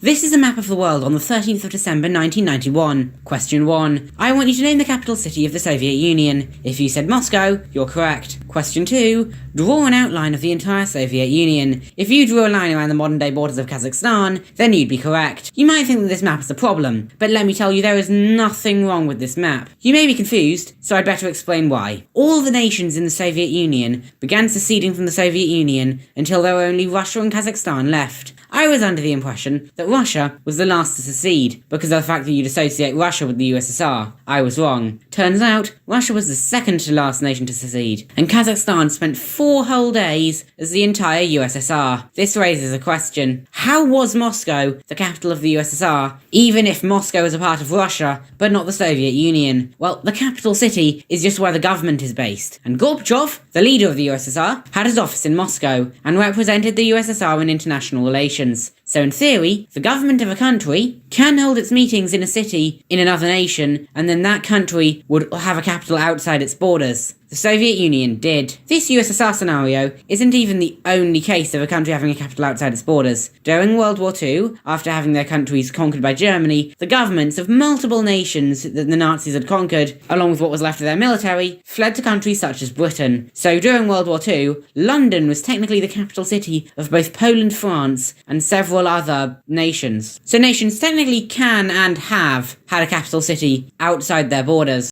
This is a map of the world on the 13th of December 1991. Question 1. I want you to name the capital city of the Soviet Union. If you said Moscow, you're correct. Question 2. Draw an outline of the entire Soviet Union. If you drew a line around the modern-day borders of Kazakhstan, then you'd be correct. You might think that this map is a problem, but let me tell you there is nothing wrong with this map. You may be confused, so I'd better explain why. All the nations in the Soviet Union began seceding from the Soviet Union until there were only Russia and Kazakhstan left. I was under the impression that Russia was the last to secede, because of the fact that you'd associate Russia with the USSR. I was wrong. Turns out, Russia was the second to last nation to secede, and Kazakhstan spent 4 whole days as the entire USSR. This raises a question. How was Moscow the capital of the USSR, even if Moscow was a part of Russia, but not the Soviet Union? Well, the capital city is just where the government is based, and Gorbachev, the leader of the USSR, had his office in Moscow, and represented the USSR in international relations. So in theory, the government of a country can hold its meetings in a city in another nation, and then that country would have a capital outside its borders. The Soviet Union did. This USSR scenario isn't even the only case of a country having a capital outside its borders. During World War II, after having their countries conquered by Germany, the governments of multiple nations that the Nazis had conquered, along with what was left of their military, fled to countries such as Britain. So during World War II, London was technically the capital city of both Poland, France, and several other nations. So nations technically can and have had a capital city outside their borders.